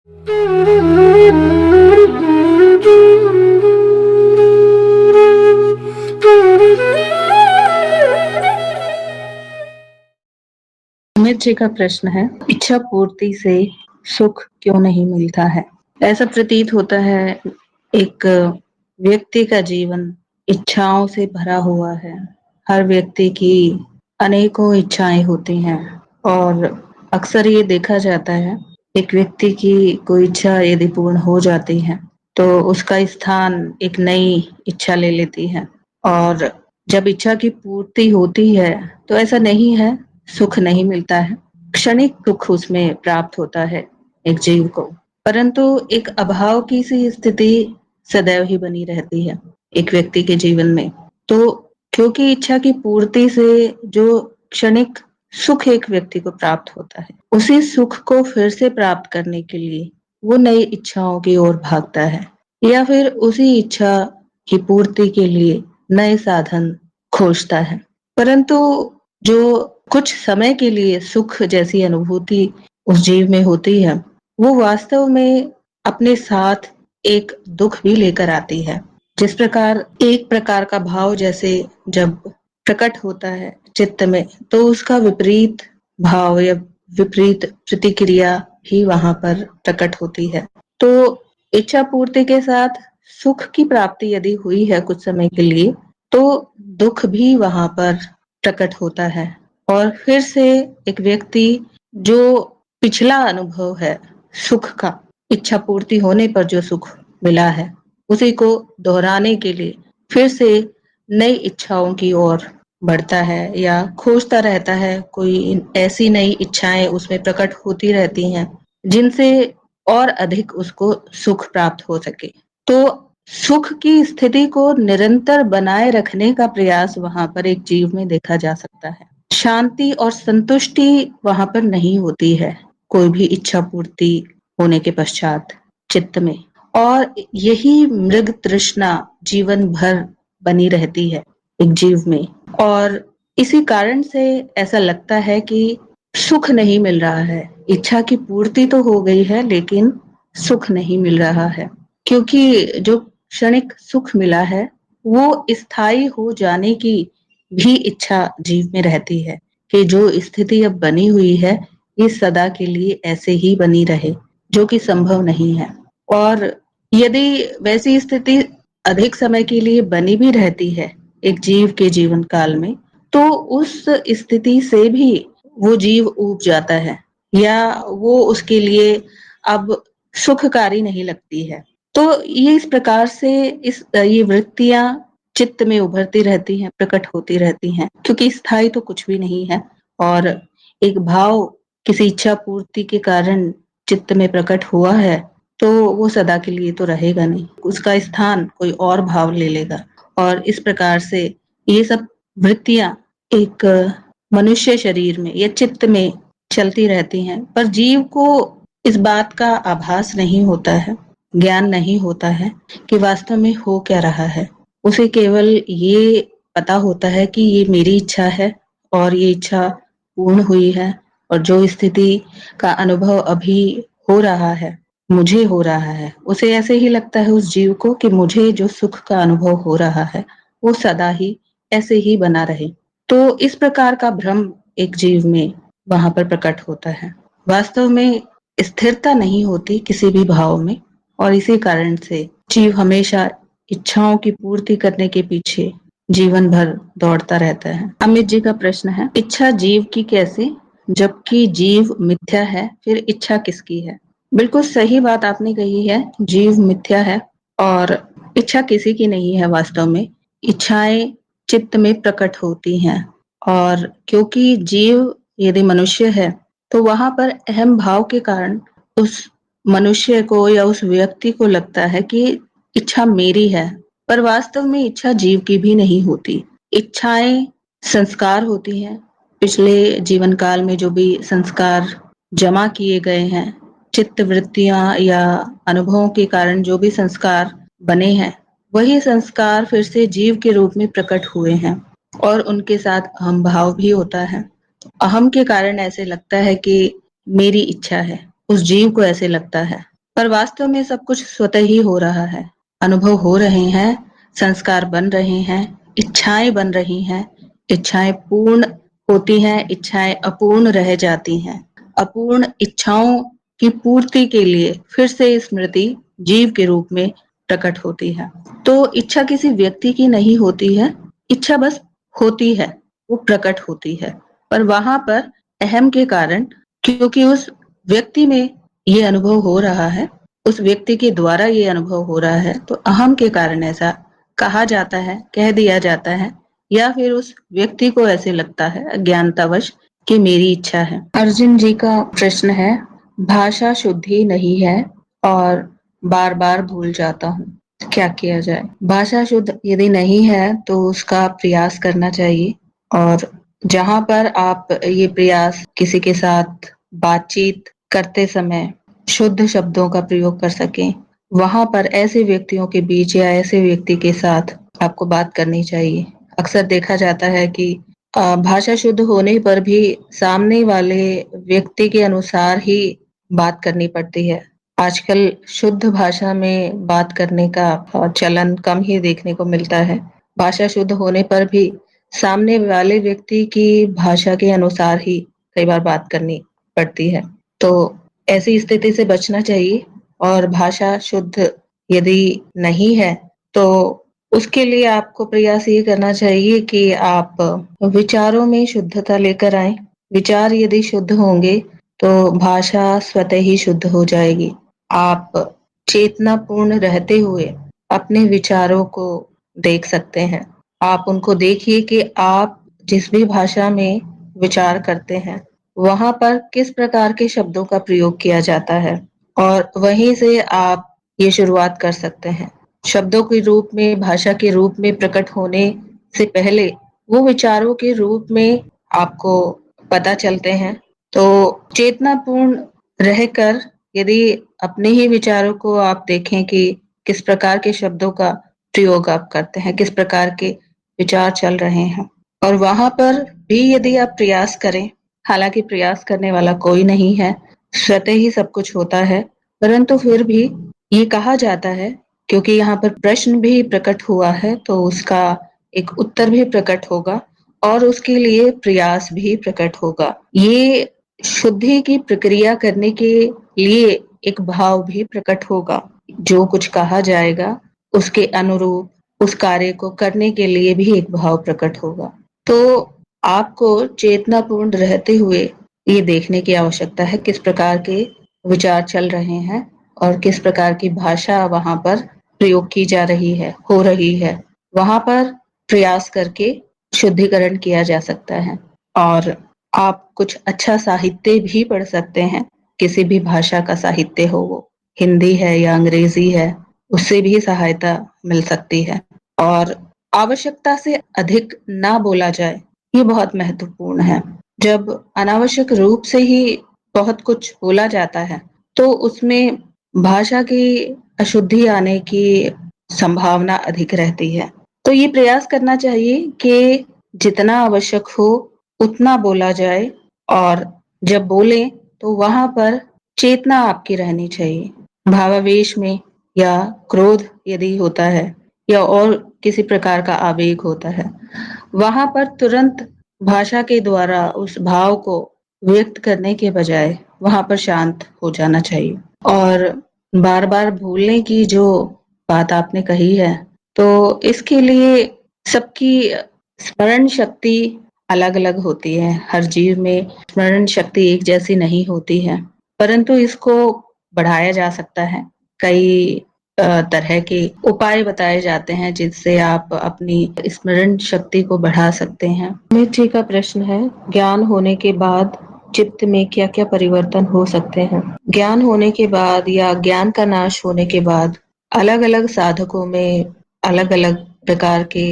अमित जी का प्रश्न है, इच्छा पूर्ति से सुख क्यों नहीं मिलता है? ऐसा प्रतीत होता है एक व्यक्ति का जीवन इच्छाओं से भरा हुआ है। हर व्यक्ति की अनेकों इच्छाएं होती हैं और अक्सर ये देखा जाता है एक व्यक्ति की कोई इच्छा यदि पूर्ण हो जाती है तो उसका स्थान एक नई इच्छा ले लेती है। और जब इच्छा की पूर्ति होती है तो ऐसा नहीं है सुख नहीं मिलता है, क्षणिक सुख उसमें प्राप्त होता है एक जीव को, परंतु एक अभाव की सी स्थिति सदैव ही बनी रहती है एक व्यक्ति के जीवन में। तो क्योंकि इच्छा की पूर्ति से जो क्षणिक सुख एक व्यक्ति को प्राप्त होता है, उसी सुख को फिर से प्राप्त करने के लिए वो नई इच्छाओं की ओर भागता है या फिर उसी इच्छा की पूर्ति के लिए नए साधन खोजता है। परंतु जो कुछ समय के लिए सुख जैसी अनुभूति उस जीव में होती है, वो वास्तव में अपने साथ एक दुख भी लेकर आती है। जिस प्रकार एक प्रकार का भाव जैसे जब प्रकट होता है चित्त में, तो उसका विपरीत भाव या विपरीत प्रतिक्रिया ही वहां पर प्रकट होती है। तो इच्छा पूर्ति के साथ सुख की प्राप्ति यदि हुई है कुछ समय के लिए, तो दुख भी वहां पर प्रकट होता है और फिर से एक व्यक्ति जो पिछला अनुभव है सुख का, इच्छा पूर्ति होने पर जो सुख मिला है, उसी को दोहराने के लिए फिर से नई इच्छाओं की ओर बढ़ता है या खोजता रहता है। कोई ऐसी नई इच्छाएं उसमें प्रकट होती रहती हैं जिनसे और अधिक उसको सुख प्राप्त हो सके। तो सुख की स्थिति को निरंतर बनाए रखने का प्रयास वहां पर एक जीव में देखा जा सकता है। शांति और संतुष्टि वहां पर नहीं होती है कोई भी इच्छा पूर्ति होने के पश्चात चित्त में, और यही मृग तृष्णा जीवन भर बनी रहती है एक जीव में। और इसी कारण से ऐसा लगता है कि सुख नहीं मिल रहा है। इच्छा की पूर्ति तो हो गई है लेकिन सुख नहीं मिल रहा है, क्योंकि जो क्षणिक सुख मिला है वो स्थायी हो जाने की भी इच्छा जीव में रहती है कि जो स्थिति अब बनी हुई है ये सदा के लिए ऐसे ही बनी रहे, जो कि संभव नहीं है। और यदि वैसी स्थिति अधिक समय के लिए बनी भी रहती है एक जीव के जीवन काल में, तो उस स्थिति से भी वो जीव ऊब जाता है या वो उसके लिए अब सुखकारी नहीं लगती है। तो ये इस प्रकार से ये वृत्तियां चित्त में उभरती रहती हैं, प्रकट होती रहती हैं, क्योंकि स्थायी तो कुछ भी नहीं है। और एक भाव किसी इच्छा पूर्ति के कारण चित्त में प्रकट हुआ है तो वो सदा के लिए तो रहेगा नहीं, उसका स्थान कोई और भाव ले लेगा। और इस प्रकार से ये सब वृत्तियां एक मनुष्य शरीर में या चित्त में चलती रहती हैं, पर जीव को इस बात का आभास नहीं होता है, ज्ञान नहीं होता है कि वास्तव में हो क्या रहा है। उसे केवल ये पता होता है कि ये मेरी इच्छा है और ये इच्छा पूर्ण हुई है, और जो स्थिति का अनुभव अभी हो रहा है मुझे हो रहा है, उसे ऐसे ही लगता है उस जीव को कि मुझे जो सुख का अनुभव हो रहा है वो सदा ही ऐसे ही बना रहे। तो इस प्रकार का भ्रम एक जीव में वहां पर प्रकट होता है। वास्तव में स्थिरता नहीं होती किसी भी भाव में, और इसी कारण से जीव हमेशा इच्छाओं की पूर्ति करने के पीछे जीवन भर दौड़ता रहता है। अमित जी का प्रश्न है, इच्छा जीव की कैसे, जबकि जीव मिथ्या है, फिर इच्छा किसकी है? बिल्कुल सही बात आपने कही है, जीव मिथ्या है और इच्छा किसी की नहीं है। वास्तव में इच्छाएं चित्त में प्रकट होती हैं, और क्योंकि जीव यदि मनुष्य है तो वहां पर अहम भाव के कारण उस मनुष्य को या उस व्यक्ति को लगता है कि इच्छा मेरी है, पर वास्तव में इच्छा जीव की भी नहीं होती। इच्छाएं संस्कार होती हैं, पिछले जीवन काल में जो भी संस्कार जमा किए गए हैं, चित्त वृत्तियां या अनुभवों के कारण जो भी संस्कार बने हैं, वही संस्कार फिर से जीव के रूप में प्रकट हुए हैं और उनके साथ अहम भाव भी होता है। अहम के कारण ऐसे लगता है कि मेरी इच्छा है, उस जीव को ऐसे लगता है। पर वास्तव में सब कुछ स्वतः ही हो रहा है। अनुभव हो रहे हैं, संस्कार बन रहे हैं, इच्छाएं बन रही हैं, इच्छाएं पूर्ण होती हैं, इच्छाएं अपूर्ण रह जाती हैं। अपूर्ण इच्छाओं की पूर्ति के लिए फिर से स्मृति जीव के रूप में प्रकट होती है। तो इच्छा किसी व्यक्ति की नहीं होती है, इच्छा बस होती है, वो प्रकट होती है। पर वहां पर अहम के कारण, क्योंकि उस व्यक्ति में ये अनुभव हो रहा है, उस व्यक्ति के द्वारा ये अनुभव हो रहा है, तो अहम के कारण ऐसा कहा जाता है, कह दिया जाता है, या फिर उस व्यक्ति को ऐसे लगता है अज्ञानतावश कि मेरी इच्छा है। अर्जुन जी का प्रश्न है, भाषा शुद्धि नहीं है और बार बार भूल जाता हूँ, क्या किया जाए? भाषा शुद्ध यदि नहीं है तो उसका प्रयास करना चाहिए, और जहां पर आप ये प्रयास किसी के साथ बातचीत करते समय शुद्ध शब्दों का प्रयोग कर सकें, वहां पर ऐसे व्यक्तियों के बीच या ऐसे व्यक्ति के साथ आपको बात करनी चाहिए। अक्सर देखा जाता है कि भाषा शुद्ध होने पर भी सामने वाले व्यक्ति के अनुसार ही बात करनी पड़ती है। आजकल शुद्ध भाषा में बात करने का चलन कम ही देखने को मिलता है। भाषा शुद्ध होने पर भी सामने वाले व्यक्ति की भाषा के अनुसार ही कई बार बात करनी पड़ती है। तो ऐसी स्थिति से बचना चाहिए, और भाषा शुद्ध यदि नहीं है तो उसके लिए आपको प्रयास ये करना चाहिए कि आप विचारों में शुद्धता लेकर आए। विचार यदि शुद्ध होंगे तो भाषा स्वतः ही शुद्ध हो जाएगी। आप चेतनापूर्ण रहते हुए अपने विचारों को देख सकते हैं। आप उनको देखिए कि आप जिस भी भाषा में विचार करते हैं, वहां पर किस प्रकार के शब्दों का प्रयोग किया जाता है, और वहीं से आप ये शुरुआत कर सकते हैं। शब्दों के रूप में, भाषा के रूप में प्रकट होने से पहले वो विचारों के रूप में आपको पता चलते हैं। तो चेतनापूर्ण रहकर यदि अपने ही विचारों को आप देखें कि किस प्रकार के शब्दों का प्रयोग आप करते हैं, किस प्रकार के विचार चल रहे हैं, और वहां पर भी यदि आप प्रयास करें, हालांकि प्रयास करने वाला कोई नहीं है, स्वतः ही सब कुछ होता है, परंतु फिर भी ये कहा जाता है, क्योंकि यहाँ पर प्रश्न भी प्रकट हुआ है तो उसका एक उत्तर भी प्रकट होगा, और उसके लिए प्रयास भी प्रकट होगा। ये शुद्धि की प्रक्रिया करने के लिए एक भाव भी प्रकट होगा। जो कुछ कहा जाएगा उसके अनुरूप उस कार्य को करने के लिए भी एक भाव प्रकट होगा। तो आपको चेतनापूर्ण रहते हुए ये देखने की आवश्यकता है किस प्रकार के विचार चल रहे हैं और किस प्रकार की भाषा वहां पर प्रयोग की जा रही है, हो रही है। वहां पर प्रयास करके शुद्धिकरण किया जा सकता है। और आप कुछ अच्छा साहित्य भी पढ़ सकते हैं, किसी भी भाषा का साहित्य हो, वो हिंदी है या अंग्रेजी है, उससे भी सहायता मिल सकती है। और आवश्यकता से अधिक ना बोला जाए, ये बहुत महत्वपूर्ण है। जब अनावश्यक रूप से ही बहुत कुछ बोला जाता है तो उसमें भाषा की अशुद्धि आने की संभावना अधिक रहती है। तो ये प्रयास करना चाहिए कि जितना आवश्यक हो उतना बोला जाए, और जब बोले तो वहां पर चेतना आपकी रहनी चाहिए। भावावेश में या क्रोध यदि होता है या और किसी प्रकार का आवेग होता है, वहां पर तुरंत भाषा के द्वारा उस भाव को व्यक्त करने के बजाय वहां पर शांत हो जाना चाहिए। और बार बार भूलने की जो बात आपने कही है, तो इसके लिए सबकी स्मरण शक्ति अलग अलग होती है। हर जीव में स्मरण शक्ति एक जैसी नहीं होती है, परंतु इसको बढ़ाया जा सकता है। कई तरह के उपाय बताए जाते हैं जिससे आप अपनी स्मरण शक्ति को बढ़ा सकते हैं। अमित जी का प्रश्न है, ज्ञान होने के बाद चित्त में क्या क्या परिवर्तन हो सकते हैं? ज्ञान होने के बाद या ज्ञान का नाश होने के बाद अलग अलग साधकों में अलग अलग प्रकार के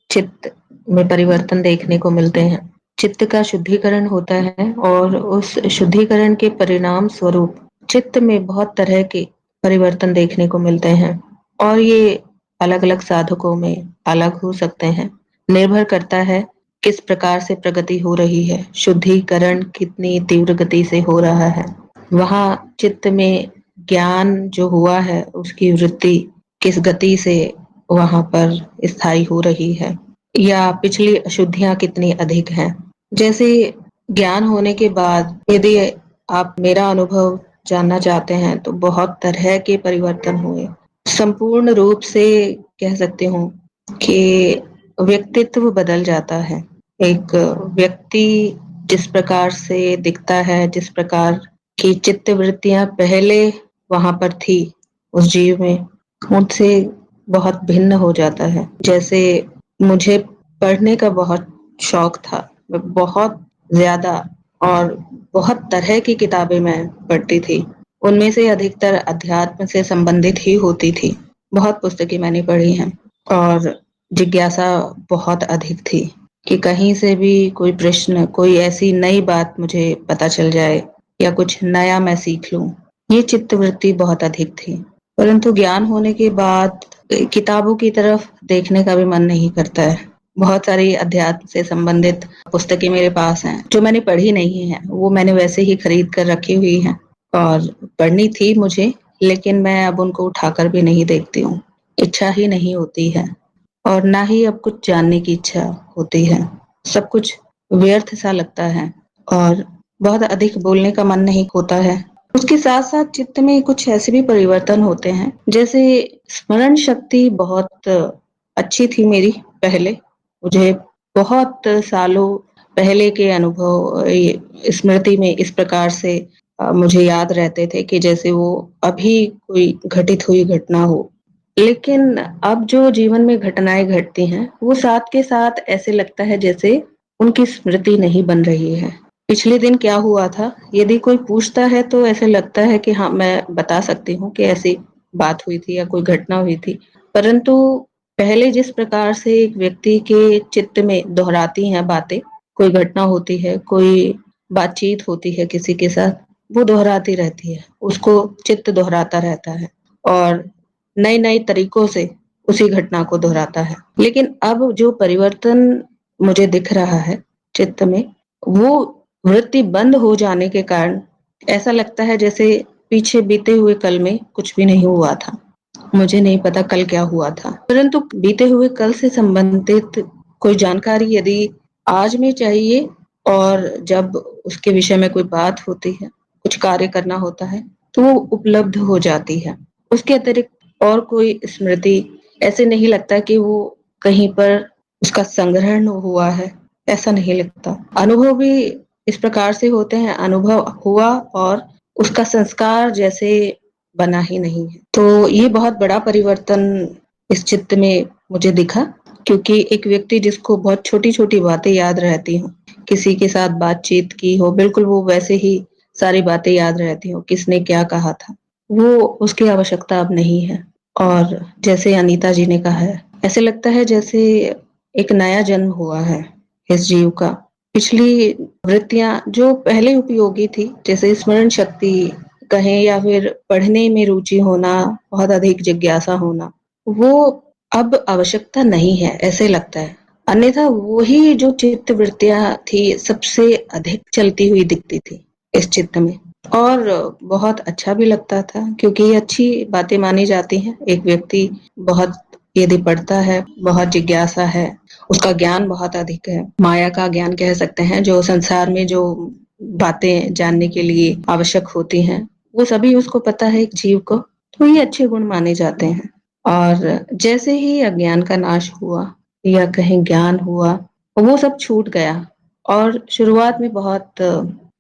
चित्त में परिवर्तन देखने को मिलते हैं। चित्त का शुद्धिकरण होता है और उस शुद्धिकरण के परिणाम स्वरूप चित्त में बहुत तरह के परिवर्तन देखने को मिलते हैं, और ये अलग अलग साधकों में अलग हो सकते हैं। निर्भर करता है किस प्रकार से प्रगति हो रही है, शुद्धिकरण कितनी तीव्र गति से हो रहा है। वहाँ चित्त में ज्ञान जो हुआ है उसकी वृत्ति किस गति से वहां पर स्थायी हो रही है, या पिछली अशुद्धियां कितनी अधिक हैं। जैसे ज्ञान होने के बाद यदि आप मेरा अनुभव जानना चाहते हैं तो बहुत तरह के परिवर्तन हुए। संपूर्ण रूप से कह सकती हूँ कि व्यक्तित्व बदल जाता है। एक व्यक्ति जिस प्रकार से दिखता है, जिस प्रकार की चित्त वृत्तियां पहले वहां पर थी उस जीव में, उनसे बहुत भिन्न हो जाता है। जैसे मुझे पढ़ने का बहुत शौक था, मैं बहुत ज्यादा और बहुत तरह की किताबें मैं पढ़ती थी। उनमें से अधिकतर अध्यात्म से संबंधित ही होती थी। बहुत पुस्तकें मैंने पढ़ी हैं और जिज्ञासा बहुत अधिक थी कि कहीं से भी कोई प्रश्न, कोई ऐसी नई बात मुझे पता चल जाए या कुछ नया मैं सीख लूं। ये चित्तवृत्ति बहुत अधिक थी। परंतु ज्ञान होने के बाद किताबों की तरफ देखने का भी मन नहीं करता है। बहुत सारी अध्यात्म से संबंधित पुस्तकें मेरे पास हैं जो मैंने पढ़ी नहीं है, वो मैंने वैसे ही खरीद कर रखी हुई हैं और पढ़नी थी मुझे, लेकिन मैं अब उनको उठाकर भी नहीं देखती हूँ। इच्छा ही नहीं होती है और ना ही अब कुछ जानने की इच्छा होती है। सब कुछ व्यर्थ सा लगता है और बहुत अधिक बोलने का मन नहीं होता है। उसके साथ साथ चित्त में कुछ ऐसे भी परिवर्तन होते हैं, जैसे स्मरण शक्ति बहुत अच्छी थी मेरी पहले। मुझे बहुत सालों पहले के अनुभव स्मृति में इस प्रकार से मुझे याद रहते थे कि जैसे वो अभी कोई घटित हुई घटना हो। लेकिन अब जो जीवन में घटनाएं घटती हैं, वो साथ के साथ ऐसे लगता है जैसे उनकी स्मृति नहीं बन रही है। पिछले दिन क्या हुआ था, यदि कोई पूछता है तो ऐसे लगता है कि हाँ, मैं बता सकती हूँ कि ऐसी बात हुई थी या कोई घटना हुई थी। परंतु पहले जिस प्रकार से एक व्यक्ति के चित्त में दोहराती हैं बातें, कोई घटना होती है, कोई बातचीत होती है किसी के साथ, वो दोहराती रहती है, उसको चित्त दोहराता रहता है और नए नए तरीकों से उसी घटना को दोहराता है। लेकिन अब जो परिवर्तन मुझे दिख रहा है चित्त में, वो वृत्ति बंद हो जाने के कारण ऐसा लगता है जैसे पीछे बीते हुए कल में कुछ भी नहीं हुआ था। मुझे नहीं पता कल क्या हुआ था, परंतु बीते हुए कल से संबंधित कोई जानकारी यदि आज में चाहिए और जब उसके विषय में कोई बात होती है, कुछ कार्य करना होता है, तो वो उपलब्ध हो जाती है। उसके अतिरिक्त और कोई स्मृति ऐसे नहीं लगता कि वो कहीं पर उसका संग्रहण हुआ है, ऐसा नहीं लगता। अनुभव भी इस प्रकार से होते हैं, अनुभव हुआ और उसका संस्कार जैसे बना ही नहीं है। तो ये बहुत बड़ा परिवर्तन इस चित्त में मुझे दिखा, क्योंकि एक व्यक्ति जिसको बहुत छोटी छोटी बातें याद रहती हो, किसी के साथ बातचीत की हो, बिल्कुल वो वैसे ही सारी बातें याद रहती हो, किसने क्या कहा था, वो उसकी आवश्यकता अब नहीं है। और जैसे अनीता जी ने कहा है, ऐसे लगता है जैसे एक नया जन्म हुआ है इस जीव का। पिछली वृत्तियां जो पहले उपयोगी थी, जैसे स्मरण शक्ति कहें या फिर पढ़ने में रुचि होना, बहुत अधिक जिज्ञासा होना, वो अब आवश्यकता नहीं है, ऐसे लगता है। अन्यथा वही जो चित्त वृत्तियां थी सबसे अधिक चलती हुई दिखती थी इस चित्त में, और बहुत अच्छा भी लगता था, क्योंकि ये अच्छी बातें मानी जाती हैं। एक व्यक्ति बहुत यदि पढ़ता है, बहुत जिज्ञासा है, उसका ज्ञान बहुत अधिक है, माया का ज्ञान कह सकते हैं, जो संसार में जो बातें जानने के लिए आवश्यक होती हैं, वो सभी उसको पता है एक जीव को, तो ये अच्छे गुण माने जाते हैं। और जैसे ही अज्ञान का नाश हुआ या कहीं ज्ञान हुआ, वो सब छूट गया। और शुरुआत में बहुत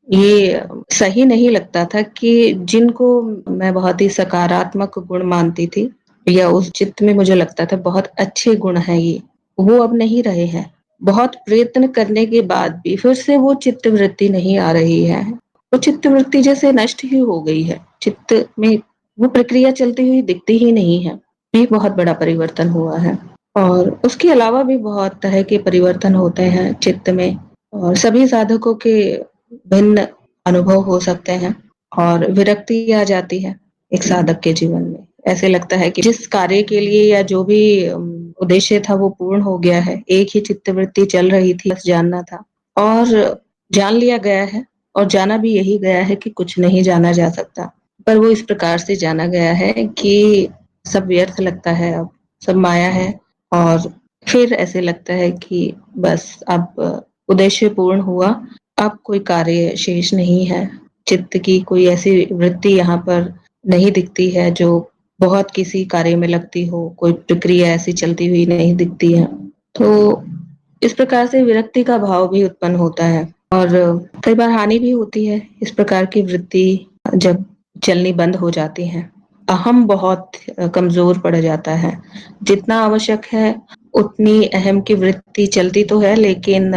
ये सही नहीं लगता था कि जिनको मैं बहुत ही सकारात्मक गुण मानती थी, या उस चित्त में मुझे लगता था बहुत अच्छे गुण हैं ये, वो अब नहीं रहे हैं। बहुत प्रयत्न करने के बाद भी फिर से वो चित्त वृत्ति नहीं आ रही है। वो चित्त वृत्ति जैसे नष्ट ही हो गई है। चित्त में वो प्रक्रिया चलती हुई दिखती ही नहीं है। ये बहुत बड़ा परिवर्तन हुआ है। और उसके अलावा भी बहुत तरह के परिवर्तन होते हैं चित्त में, और सभी साधकों के भिन्न अनुभव हो सकते हैं, और विरक्ति आ जाती है एक साधक के जीवन में। ऐसे लगता है कि जिस कार्य के लिए या जो भी उद्देश्य था वो पूर्ण हो गया है, एक ही चित्तवृत्ति चल रही थी, बस जानना था, और जान लिया गया है, और जाना भी यही गया है कि कुछ नहीं जाना जा सकता। पर वो इस प्रकार से जाना गया है कि सब व्यर्थ लगता है, अब सब माया है, और फिर ऐसे लगता है कि बस अब उद्देश्य पूर्ण हुआ, अब कोई कार्य शेष नहीं है। चित्त की कोई ऐसी वृत्ति यहाँ पर नहीं दिखती है जो बहुत किसी कार्य में लगती हो, कोई प्रक्रिया ऐसी चलती हुई नहीं दिखती है। तो इस प्रकार से विरक्ति का भाव भी उत्पन्न होता है, और कई बार हानि भी होती है इस प्रकार की वृत्ति जब चलनी बंद हो जाती है। अहम बहुत कमजोर पड़ जाता है। जितना आवश्यक है उतनी अहम की वृत्ति चलती तो है, लेकिन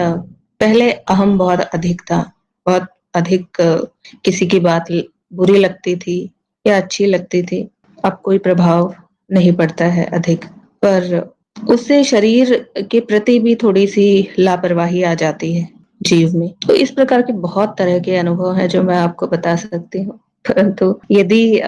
पहले अहम बहुत अधिक था, बहुत अधिक किसी की बात बुरी लगती थी या अच्छी लगती थी। अब कोई प्रभाव नहीं पड़ता है अधिक, पर उससे शरीर के प्रति भी थोड़ी सी लापरवाही आ जाती है जीव में। तो इस प्रकार के बहुत तरह के अनुभव हैं जो मैं आपको बता सकती हूँ। परंतु यदि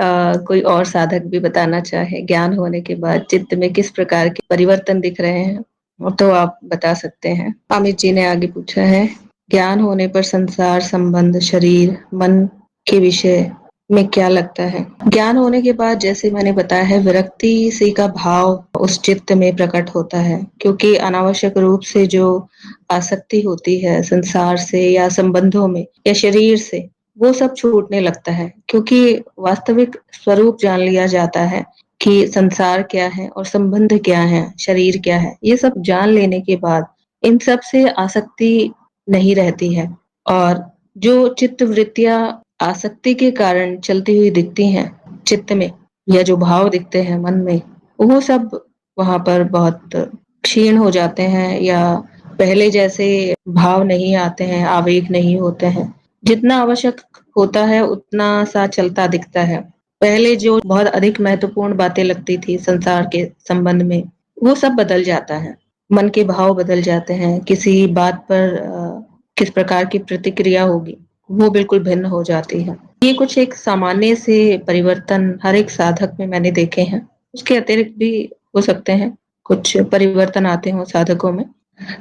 कोई और साधक भी बताना चाहे ज्ञान होने के बाद चित्त में किस प्रकार के परिवर्तन दिख रहे हैं तो आप बता सकते हैं। अमित जी ने आगे पूछा है, ज्ञान होने पर संसार, संबंध, शरीर, मन के विषय में क्या लगता है? ज्ञान होने के बाद जैसे मैंने बताया है, विरक्ति सी का भाव उस चित्त में प्रकट होता है, क्योंकि अनावश्यक रूप से जो आसक्ति होती है संसार से या संबंधों में या शरीर से, वो सब छूटने लगता है, क्योंकि वास्तविक स्वरूप जान लिया जाता है कि संसार क्या है और संबंध क्या है, शरीर क्या है। ये सब जान लेने के बाद इन सब से आसक्ति नहीं रहती है, और जो चित्त वृत्तियां आसक्ति के कारण चलती हुई दिखती हैं चित्त में, या जो भाव दिखते हैं मन में, वो सब वहां पर बहुत क्षीण हो जाते हैं, या पहले जैसे भाव नहीं आते हैं, आवेग नहीं होते हैं। जितना आवश्यक होता है उतना सा चलता दिखता है। पहले जो बहुत अधिक महत्वपूर्ण बातें लगती थी संसार के संबंध में, वो सब बदल जाता है। मन के भाव बदल जाते हैं, किसी बात पर किस प्रकार की प्रतिक्रिया होगी वो बिल्कुल भिन्न हो जाती है। ये कुछ एक सामान्य से परिवर्तन हर एक साधक में मैंने देखे हैं। उसके अतिरिक्त भी हो सकते हैं कुछ परिवर्तन आते हों साधकों में।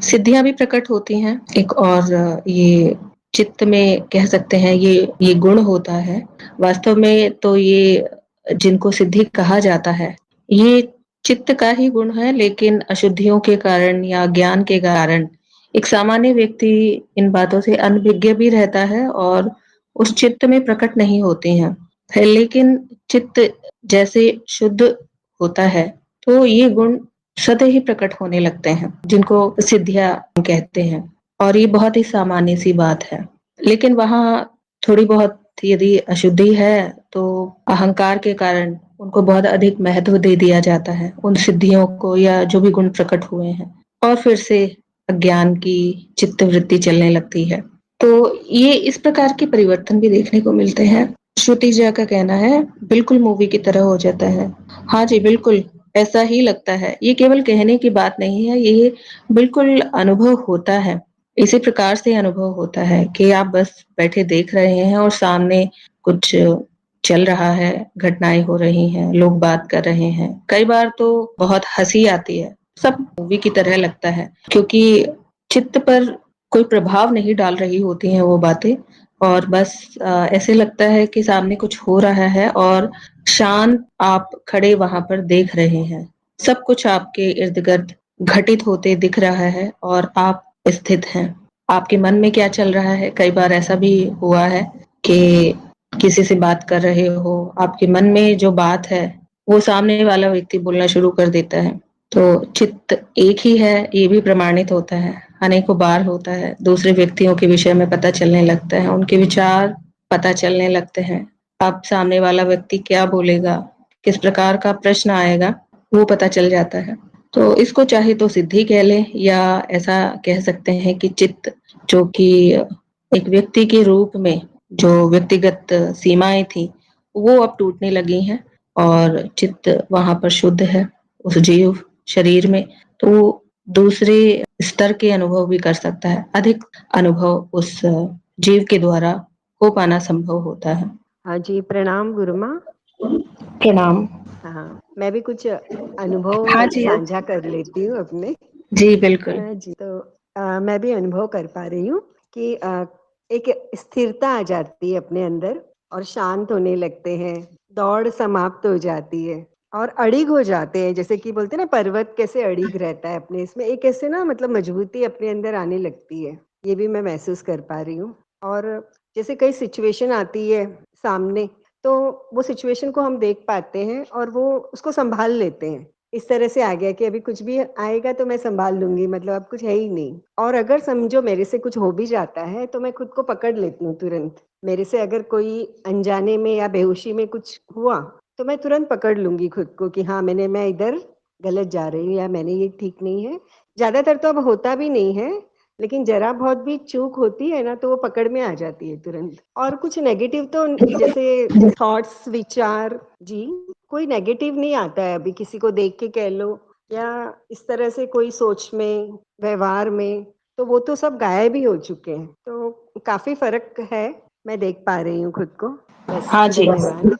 सिद्धियां भी प्रकट होती हैं। एक और ये चित्त में कह सकते हैं ये गुण होता है। वास्तव में तो ये जिनको सिद्धि कहा जाता है, ये चित्त का ही गुण है, लेकिन अशुद्धियों के कारण या ज्ञान के कारण एक सामान्य व्यक्ति इन बातों से अनभिज्ञ भी रहता है और उस चित्त में प्रकट नहीं होती हैं। लेकिन चित्त जैसे शुद्ध होता है तो ये गुण स्वतः ही प्रकट होने लगते हैं, जिनको सिद्धियां कहते हैं। और ये बहुत ही सामान्य सी बात है। लेकिन वहां थोड़ी बहुत यदि अशुद्धि है तो अहंकार के कारण उनको बहुत अधिक महत्व दे दिया जाता है, उन सिद्धियों को या जो भी गुण प्रकट हुए हैं, और फिर से अज्ञान की चित्त वृत्ति चलने लगती है। तो ये इस प्रकार के परिवर्तन भी देखने को मिलते हैं। श्रुति जी का कहना है बिल्कुल मूवी की तरह हो जाता है। हाँ जी, बिल्कुल ऐसा ही लगता है। ये केवल कहने की बात नहीं है, ये बिल्कुल अनुभव होता है। इसी प्रकार से अनुभव होता है कि आप बस बैठे देख रहे हैं और सामने कुछ चल रहा है, घटनाएं हो रही हैं, लोग बात कर रहे हैं। कई बार तो बहुत हंसी आती है, सब मूवी की तरह लगता है, क्योंकि चित्त पर कोई प्रभाव नहीं डाल रही होती हैं वो बातें, और बस ऐसे लगता है कि सामने कुछ हो रहा है और शांत आप खड़े वहां पर देख रहे हैं। सब कुछ आपके इर्द गिर्द घटित होते दिख रहा है और आप स्थित हैं। आपके मन में क्या चल रहा है, कई बार ऐसा भी हुआ है कि किसी से बात कर रहे हो, आपके मन में जो बात है वो सामने वाला व्यक्ति बोलना शुरू कर देता है। तो चित्त एक ही है ये भी प्रमाणित होता है, अनेकों बार होता है। दूसरे व्यक्तियों के विषय में पता चलने लगता है, उनके विचार पता चलने लगते हैं। अब सामने वाला व्यक्ति क्या बोलेगा, किस प्रकार का प्रश्न आएगा, वो पता चल जाता है। तो इसको चाहे तो सिद्धि कह ले, या ऐसा कह सकते हैं कि चित्त जो कि एक व्यक्ति के रूप में जो व्यक्तिगत सीमाएं थी वो अब टूटने लगी हैं, और चित्त वहां पर शुद्ध है उस जीव शरीर में। तो दूसरे स्तर के अनुभव भी कर सकता है, अधिक अनुभव उस जीव के द्वारा हो पाना संभव होता है। हाँ जी, प्रणाम गुरुमा। प्रणाम। हाँ, मैं भी कुछ अनुभव हाँ जी, साझा कर लेती हूँ अपने। जी बिल्कुल। जी, तो मैं भी अनुभव कर पा रही हूँ कि एक स्थिरता आ जाती है अपने अंदर, और शांत होने लगते हैं, दौड़ समाप्त हो जाती है और अड़िग हो जाते हैं। जैसे कि बोलते हैं ना, पर्वत कैसे अड़िग रहता है अपने इसमें, एक ऐसे ना मतलब मजबूती अपने अंदर आने लगती है। ये भी मैं महसूस कर पा रही हूँ। और जैसे कई सिचुएशन आती है सामने, तो वो सिचुएशन को हम देख पाते हैं और वो उसको संभाल लेते हैं। इस तरह से आ गया कि अभी कुछ भी आएगा तो मैं संभाल लूँगी, मतलब अब कुछ है ही नहीं। और अगर समझो मेरे से कुछ हो भी जाता है तो मैं खुद को पकड़ लेती हूँ तुरंत। मेरे से अगर कोई अनजाने में या बेहोशी में कुछ हुआ, तो मैं तुरंत पकड़ लूँगी खुद को कि हाँ, मैं इधर गलत जा रही हूँ या मैंने ये ठीक नहीं है। ज़्यादातर तो अब होता भी नहीं है, लेकिन ज़रा बहुत भी चूक होती है ना, तो वो पकड़ में आ जाती है तुरंत। और कुछ नेगेटिव तो जैसे थॉट्स, विचार जी, कोई नेगेटिव नहीं आता है अभी, किसी को देख के कह लो या इस तरह से कोई सोच में, व्यवहार में, तो वो तो सब गायब ही हो चुके हैं। तो काफ़ी फ़र्क है, मैं देख पा रही हूँ खुद को। बस, हाँ जी। धन्यवाद।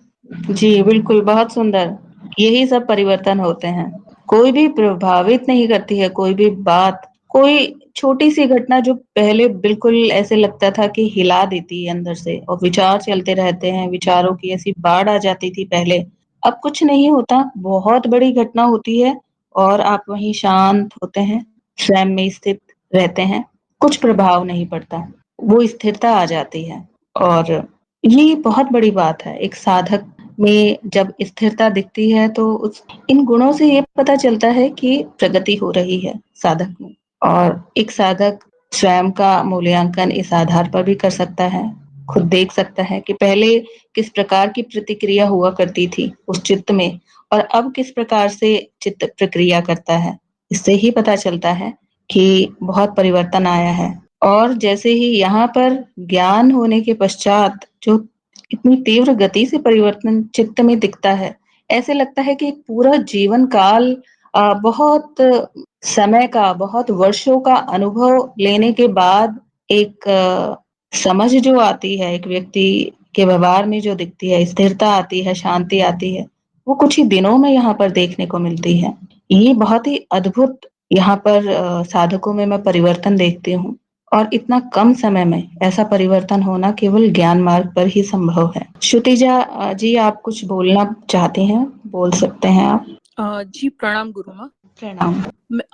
जी, बिल्कुल, बहुत सुंदर। यही सब परिवर्तन होते हैं। कोई भी प्रभावित नहीं करती है कोई भी बात, कोई छोटी-सी घटना जो पहले बिल्कुल ऐसे लगता था कि हिला देती है अंदर से और विचार चलते रहते हैं, विचारों की ऐसी बाढ़ आ जाती थी पहले। अब कुछ नहीं होता, बहुत बड़ी घटना होती है और आप वहीं शांत होते हैं, स्वयं में स्थित रहते हैं, कुछ प्रभाव नहीं पड़ता। वो स्थिरता आ जाती है और ये बहुत बड़ी बात है। एक साधक में जब स्थिरता दिखती है तो उस इन गुणों से ये पता चलता है कि प्रगति हो रही है साधक में। और एक साधक स्वयं का मूल्यांकन इस आधार पर भी कर सकता है, खुद देख सकता है कि पहले किस प्रकार की प्रतिक्रिया हुआ करती थी उस चित्त में और अब किस प्रकार से चित्त प्रक्रिया करता है। इससे ही पता चलता है कि बहुत परिवर्तन आया है। और जैसे ही यहाँ पर ज्ञान होने के पश्चात जो इतनी तीव्र गति से परिवर्तन चित्त में दिखता है, ऐसे लगता है कि एक पूरा जीवन काल बहुत समय का, बहुत वर्षों का अनुभव लेने के बाद एक समझ जो आती है, एक व्यक्ति के व्यवहार में जो दिखती है, स्थिरता आती है, शांति आती है, वो कुछ ही दिनों में यहाँ पर देखने को मिलती है। ये बहुत ही अद्भुत यहाँ पर साधकों में मैं परिवर्तन देखती हूँ और इतना कम समय में ऐसा परिवर्तन होना केवल ज्ञान मार्ग पर ही संभव है। श्रुतिजा जी, आप कुछ बोलना चाहती हैं? बोल सकते हैं आप। जी, प्रणाम गुरु माँ। प्रणाम।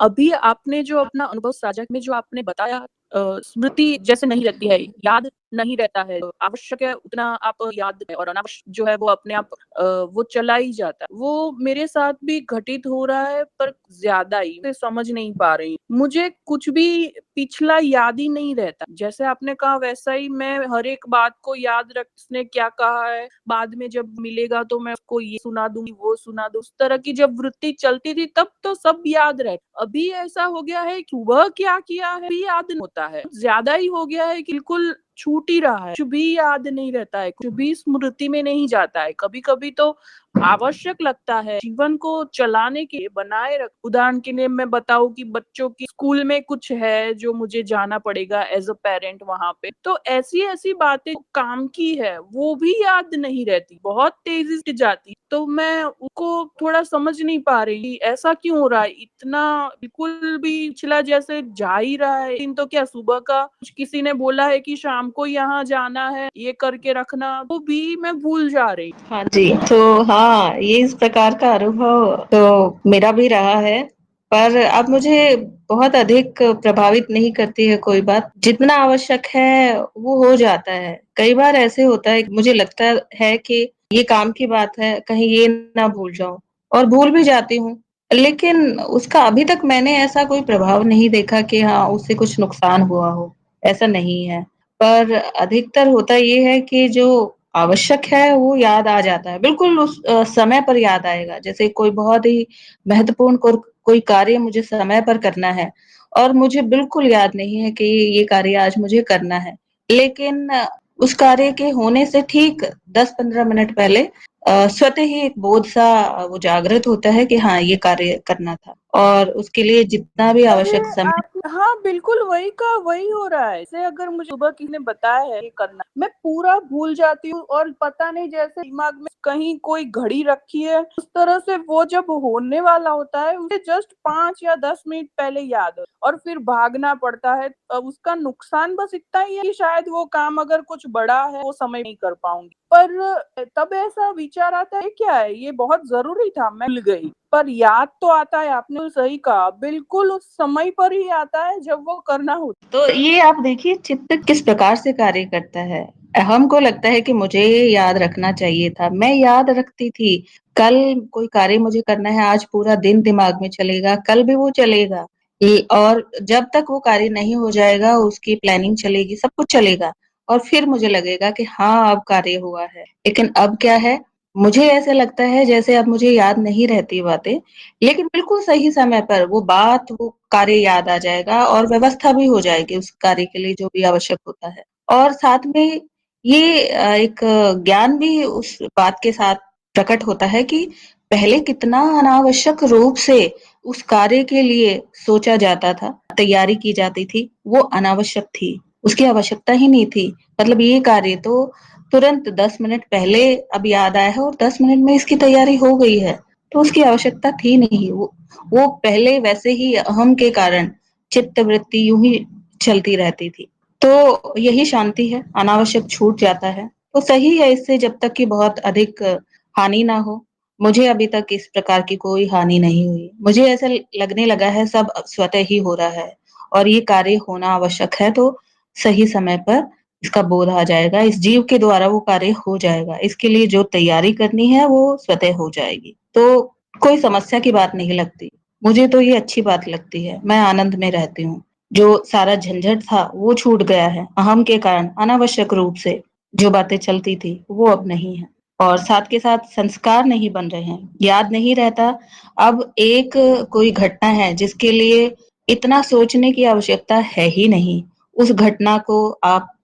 अभी आपने जो अपना अनुभव साझा में जो आपने बताया, स्मृति जैसे नहीं रहती है, याद नहीं रहता है, आवश्यक है उतना आप याद और अनावश्यक जो है वो अपने आप वो चला ही जाता है। वो मेरे साथ भी घटित हो रहा है, पर ज्यादा ही मैं समझ नहीं पा रही। मुझे कुछ भी पिछला याद ही नहीं रहता। जैसे आपने कहा वैसा ही मैं हर एक बात को याद रख, उसने क्या कहा है, बाद में जब मिलेगा तो मैं उसको ये सुना दूंगी, वो सुना दूं। उस तरह की जब वृत्ति चलती थी तब तो सब याद रहे। अभी ऐसा हो गया है कि सुबह क्या किया है भी याद नहीं होता है। ज्यादा ही हो गया है कि बिल्कुल छूट ही रहा है, कुछ भी याद नहीं रहता है, कुछ भी स्मृति में नहीं जाता है। कभी कभी तो आवश्यक लगता है जीवन को चलाने के लिए, बनाए रख। उदाहरण के लिए मैं बताऊं कि बच्चों की स्कूल में कुछ है जो मुझे जाना पड़ेगा एज अ पेरेंट वहां पे, तो ऐसी ऐसी बातें काम की है वो भी याद नहीं रहती, बहुत तेजी से जाती। तो मैं उसको थोड़ा समझ नहीं पा रही ऐसा क्यों हो रहा है। इतना बिल्कुल भी पिछला जैसे जा ही रहा है। दिन तो क्या, सुबह का कुछ किसी ने बोला है कि शाम को यहाँ जाना है, ये करके रखना, वो भी मैं भूल जा रही। हाँ जी, तो हाँ, ये इस प्रकार का अनुभव तो मेरा भी रहा है, पर अब मुझे बहुत अधिक प्रभावित नहीं करती है कोई बात। जितना आवश्यक है वो हो जाता है। कई बार ऐसे होता है कि मुझे लगता है कि ये काम की बात है, कहीं ये ना भूल जाऊं और भूल भी जाती हूँ। लेकिन उसका अभी तक मैंने ऐसा कोई प्रभाव नहीं देखा कि हाँ, उससे कुछ नुकसान हुआ हो, ऐसा नहीं है। पर अधिकतर होता ये है कि जो आवश्यक है वो याद आ जाता है। बिल्कुल उस समय पर याद आएगा। जैसे कोई बहुत ही महत्वपूर्ण कोई कार्य मुझे समय पर करना है और मुझे बिल्कुल याद नहीं है कि ये कार्य आज मुझे करना है। लेकिन उस कार्य के होने से ठीक 10-15 मिनट पहले स्वतः ही एक बोध सा वो जागृत होता है कि हाँ, ये कार्य करना था। और उसके लिए जितना भी अरे आवश्यक समय। आप हाँ बिल्कुल वही का वही हो रहा है। जैसे अगर मुझे सुबह किसी ने बताया है ये करना, मैं पूरा भूल जाती हूँ और पता नहीं जैसे दिमाग में कहीं कोई घड़ी रखी है उस तरह से वो जब होने वाला होता है उसे जस्ट 5 या 10 मिनट पहले याद है और फिर भागना पड़ता है। अब उसका नुकसान बस इतना ही है कि शायद वो काम अगर कुछ बड़ा है वो समय नहीं कर पाऊंगी, पर तब ऐसा विचार आता है क्या है ये बहुत जरूरी था, मैं भूल गई। पर याद तो आता है, आपने सही कहा, बिल्कुल उस समय पर ही आता है जब वो करना होता तो ये आप देखिए चित्त किस प्रकार से कार्य करता है। हमको लगता है कि मुझे ये याद रखना चाहिए था, मैं याद रखती थी, कल कोई कार्य मुझे करना है, आज पूरा दिन दिमाग में चलेगा, कल भी वो चलेगा। और जब तक वो कार्य नहीं हो जाएगा उसकी प्लानिंग चलेगी, सब कुछ चलेगा और फिर मुझे लगेगा कि हाँ अब कार्य हुआ है। लेकिन अब क्या है, मुझे ऐसे लगता है जैसे अब मुझे याद नहीं रहती बातें, लेकिन बिल्कुल सही समय पर वो कार्य याद आ जाएगा और व्यवस्था भी हो जाएगी उस कार्य के लिए जो भी आवश्यक होता है। और साथ में ये एक ज्ञान भी उस बात के साथ प्रकट होता है कि पहले कितना अनावश्यक रूप से उस कार्य के लिए सोचा जाता था, तैयारी की जाती थी, वो अनावश्यक थी, उसकी आवश्यकता ही नहीं थी। मतलब ये कार्य तो तुरंत 10 मिनट पहले अब याद आया है और 10 मिनट में इसकी तैयारी हो गई है, तो उसकी आवश्यकता थी नहीं। वो पहले वैसे ही अहम के कारण चित्त वृत्ति यूं ही चलती रहती थी। तो यही शांति है, अनावश्यक छूट जाता है। तो सही है इससे जब तक कि बहुत अधिक हानि ना हो। मुझे अभी तक इस प्रकार की कोई हानि नहीं हुई। मुझे ऐसा लगने लगा है सब स्वतः ही हो रहा है और ये कार्य होना आवश्यक है, तो सही समय पर इसका बोध आ जाएगा, इस जीव के द्वारा वो कार्य हो जाएगा। इसके लिए जो तैयारी करनी है वो स्वतः हो जाएगी। तो कोई समस्या की बात नहीं लगती। मुझे तो ये अच्छी बात लगती है, मैं आनंद में रहती हूँ। जो सारा झंझट था वो छूट गया है, अहम के कारण अनावश्यक रूप से जो बातें चलती थी वो अब नहीं है। और साथ के साथ संस्कार नहीं बन रहे हैं, याद नहीं रहता। अब एक कोई घटना है जिसके लिए इतना सोचने की आवश्यकता है ही नहीं, उस घटना को आप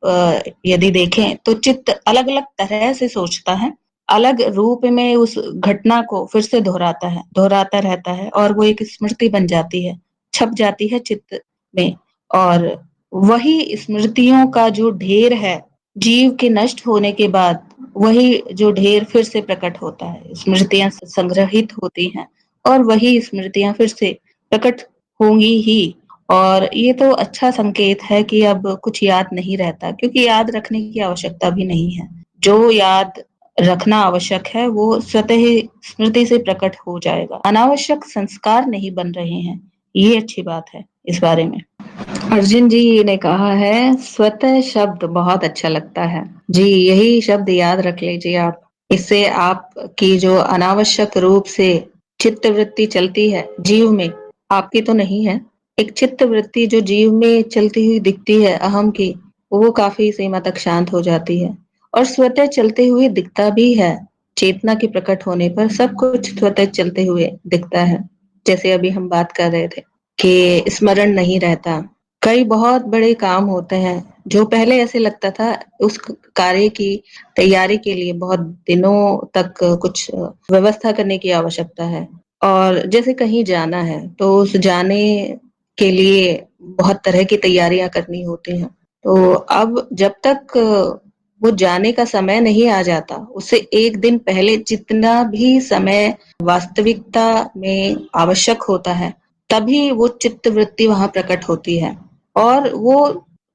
यदि देखें तो चित्त अलग अलग तरह से सोचता है, अलग रूप में उस घटना को फिर से दोहराता रहता है और वो एक स्मृति बन जाती है, छप जाती है चित्त में। और वही स्मृतियों का जो ढेर है, जीव के नष्ट होने के बाद वही जो ढेर फिर से प्रकट होता है, स्मृतियां संग्रहित होती हैं और वही स्मृतियां फिर से प्रकट होंगी ही। और ये तो अच्छा संकेत है कि अब कुछ याद नहीं रहता, क्योंकि याद रखने की आवश्यकता भी नहीं है। जो याद रखना आवश्यक है वो स्वतः ही स्मृति से प्रकट हो जाएगा। अनावश्यक संस्कार नहीं बन रहे हैं, ये अच्छी बात है इस बारे में। अर्जुन जी ने कहा है स्वतः शब्द बहुत अच्छा लगता है। जी यही शब्द याद रख लीजिए आप। इससे आपकी जो अनावश्यक रूप से चित्त वृत्ति चलती है जीव में, आपकी तो नहीं है, एक चित्त वृत्ति जो जीव में चलती हुई दिखती है अहम की, वो काफी सीमा तक शांत हो जाती है। और स्वतः चलते हुए दिखता भी है, चेतना के प्रकट होने पर सब कुछ स्वतः चलते हुए दिखता है। जैसे अभी हम बात कर रहे थे कि स्मरण नहीं रहता, कई बहुत बड़े काम होते हैं जो पहले ऐसे लगता था उस कार्य की तैयारी के लिए बहुत दिनों तक कुछ व्यवस्था करने की आवश्यकता है। और जैसे कहीं जाना है तो उस जाने के लिए बहुत तरह की तैयारियां करनी होती हैं। तो अब जब तक वो जाने का समय नहीं आ जाता, उससे एक दिन पहले जितना भी समय वास्तविकता में आवश्यक होता है, तभी वो चित्त वृत्ति वहां प्रकट होती है और वो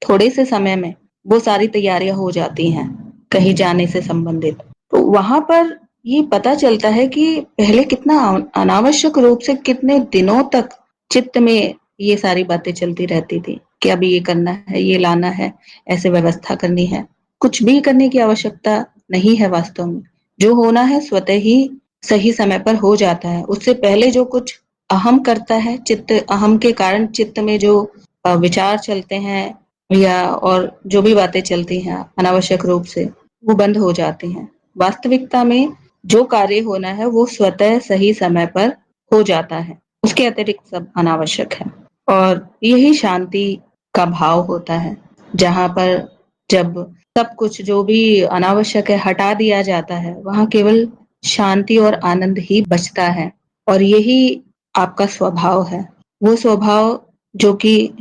थोड़े से समय में वो सारी तैयारियां हो जाती हैं कहीं जाने से संबंधित। तो वहां पर ये पता चलता है कि पहले कितना अनावश्यक रूप से कितने दिनों तक चित्त में ये सारी बातें चलती रहती थी कि अभी ये करना है, ये लाना है, ऐसे व्यवस्था करनी है। कुछ भी करने की आवश्यकता नहीं है वास्तव में, जो होना है स्वतः ही सही समय पर हो जाता है। उससे पहले जो कुछ अहम करता है, चित्त अहम के कारण चित्त में जो विचार चलते हैं या और जो भी बातें चलती हैं अनावश्यक रूप से, वो बंद हो जाती हैं। वास्तविकता में जो कार्य होना है वो स्वतः सही समय पर हो जाता है, उसके अतिरिक्त सब अनावश्यक है। और यही शांति का भाव होता है, जहां पर जब सब कुछ जो भी अनावश्यक है हटा दिया जाता है, वहां केवल शांति और आनंद ही बचता है। और यही आपका स्वभाव है। वो स्वभाव जो कि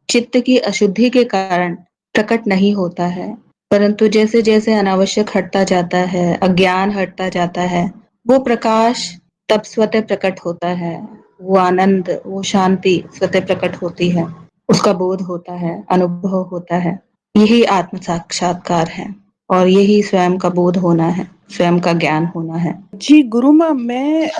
चित्त की अशुद्धि के कारण प्रकट नहीं होता है, परंतु जैसे-जैसे अनावश्यक हटता जाता है, अज्ञान हटता जाता है, वो प्रकाश तब स्वतः प्रकट होता है। वो आनंद, वो शांति स्वतः प्रकट होती है। उसका बोध होता है, अनुभव होता है। यही आत्म साक्षात्कार है और यही स्वयं का बोध होना है, स्वयं का ज्ञान होना है। जी गुरु माँ, मैं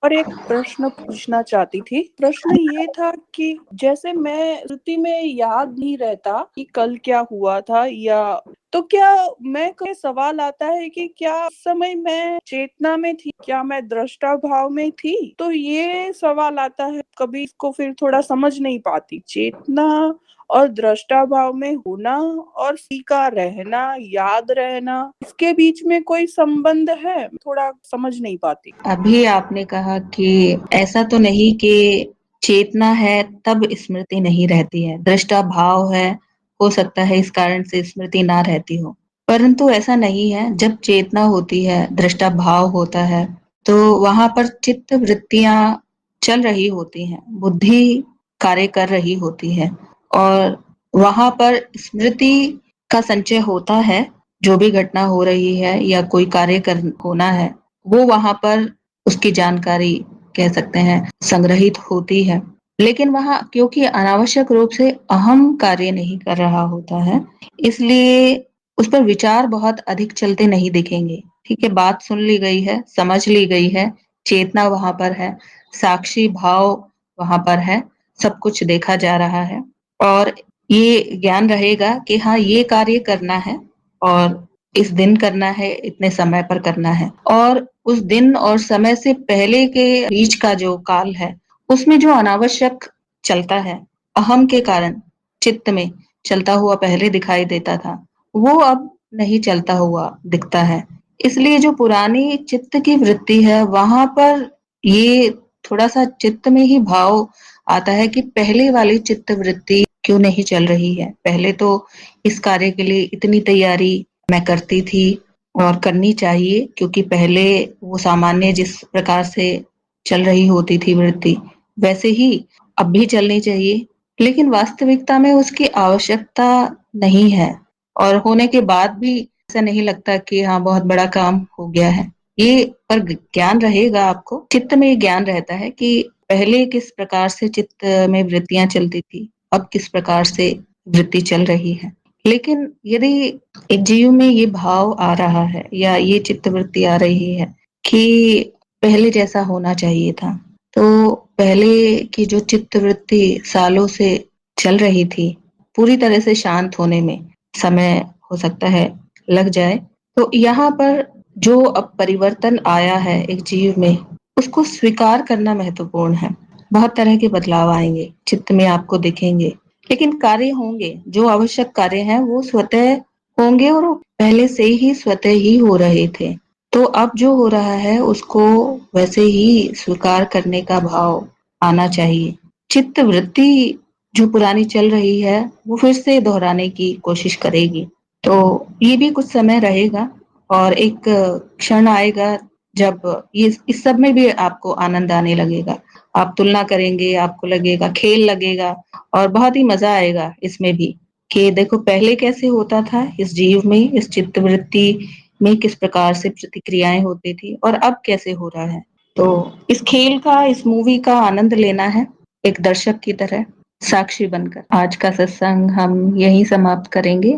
और एक प्रश्न पूछना चाहती थी। प्रश्न ये था कि जैसे मैं स्मृति में याद नहीं रहता कि कल क्या हुआ था, या तो क्या मैं कोई सवाल आता है कि क्या उस समय मैं चेतना में थी, क्या मैं दृष्टा भाव में थी? तो ये सवाल आता है, कभी इसको फिर थोड़ा समझ नहीं पाती। चेतना और दृष्टा भाव में होना और सीखा रहना, याद रहना, इसके बीच में कोई संबंध है? थोड़ा समझ नहीं पाती। अभी आपने कहा कि ऐसा तो नहीं कि चेतना है तब स्मृति नहीं रहती है, दृष्टा भाव है, हो सकता है इस कारण से स्मृति ना रहती हो, परंतु ऐसा नहीं है। जब चेतना होती है, दृष्टा भाव होता है, तो वहां पर चित्त वृत्तियां चल रही होती हैं, बुद्धि कार्य कर रही होती है और वहां पर स्मृति का संचय होता है। जो भी घटना हो रही है या कोई कार्य कर होना है, वो वहां पर उसकी जानकारी कह सकते हैं संग्रहित होती है। लेकिन वहां क्योंकि अनावश्यक रूप से अहम कार्य नहीं कर रहा होता है, इसलिए उस पर विचार बहुत अधिक चलते नहीं दिखेंगे। ठीक है, बात सुन ली गई है, समझ ली गई है, चेतना वहां पर है, साक्षी भाव वहां पर है, सब कुछ देखा जा रहा है और ये ज्ञान रहेगा कि हाँ, ये कार्य करना है और इस दिन करना है, इतने समय पर करना है। और उस दिन और समय से पहले के बीच का जो काल है, उसमें जो अनावश्यक चलता है, अहम के कारण चित्त में चलता हुआ पहले दिखाई देता था, वो अब नहीं चलता हुआ दिखता है। इसलिए जो पुरानी चित्त की वृत्ति है, वहां पर ये थोड़ा सा चित्त में ही भाव आता है कि पहले वाली चित्त वृत्ति क्यों नहीं चल रही है। पहले तो इस कार्य के लिए इतनी तैयारी मैं करती थी और करनी चाहिए, क्योंकि पहले वो सामान्य जिस प्रकार से चल रही होती थी वृत्ति, वैसे ही अब भी चलनी चाहिए। लेकिन वास्तविकता में उसकी आवश्यकता नहीं है और होने के बाद भी ऐसा नहीं लगता कि हाँ, बहुत बड़ा काम हो गया है। ये पर ज्ञान रहेगा, आपको चित्त में ये ज्ञान रहता है कि पहले किस प्रकार से चित्त में वृत्तियां चलती थी, अब किस प्रकार से वृत्ति चल रही है। लेकिन यदि एक जीव में ये भाव आ रहा है या ये चित्तवृत्ति आ रही है कि पहले जैसा होना चाहिए था, तो पहले की जो चित्तवृत्ति सालों से चल रही थी, पूरी तरह से शांत होने में समय हो सकता है लग जाए। तो यहाँ पर जो अब परिवर्तन आया है एक जीव में, उसको स्वीकार करना महत्वपूर्ण है। बहुत तरह के बदलाव आएंगे, चित्त में आपको दिखेंगे, लेकिन कार्य होंगे, जो आवश्यक कार्य हैं वो स्वतः होंगे और वो पहले से ही स्वतः ही हो रहे थे। तो अब जो हो रहा है उसको वैसे ही स्वीकार करने का भाव आना चाहिए। चित्त वृत्ति जो पुरानी चल रही है, वो फिर से दोहराने की कोशिश करेगी। तो ये भी कुछ समय रहेगा और एक क्षण आएगा जब ये इस सब में भी आपको आनंद आने लगेगा। आप तुलना करेंगे, आपको लगेगा खेल लगेगा और बहुत ही मजा आएगा इसमें भी कि देखो पहले कैसे होता था इस जीव में, इस चित्तवृत्ति में किस प्रकार से प्रतिक्रियाएं होती थी और अब कैसे हो रहा है। तो इस खेल का, इस मूवी का आनंद लेना है एक दर्शक की तरह, साक्षी बनकर। आज का सत्संग हम यहीं समाप्त करेंगे।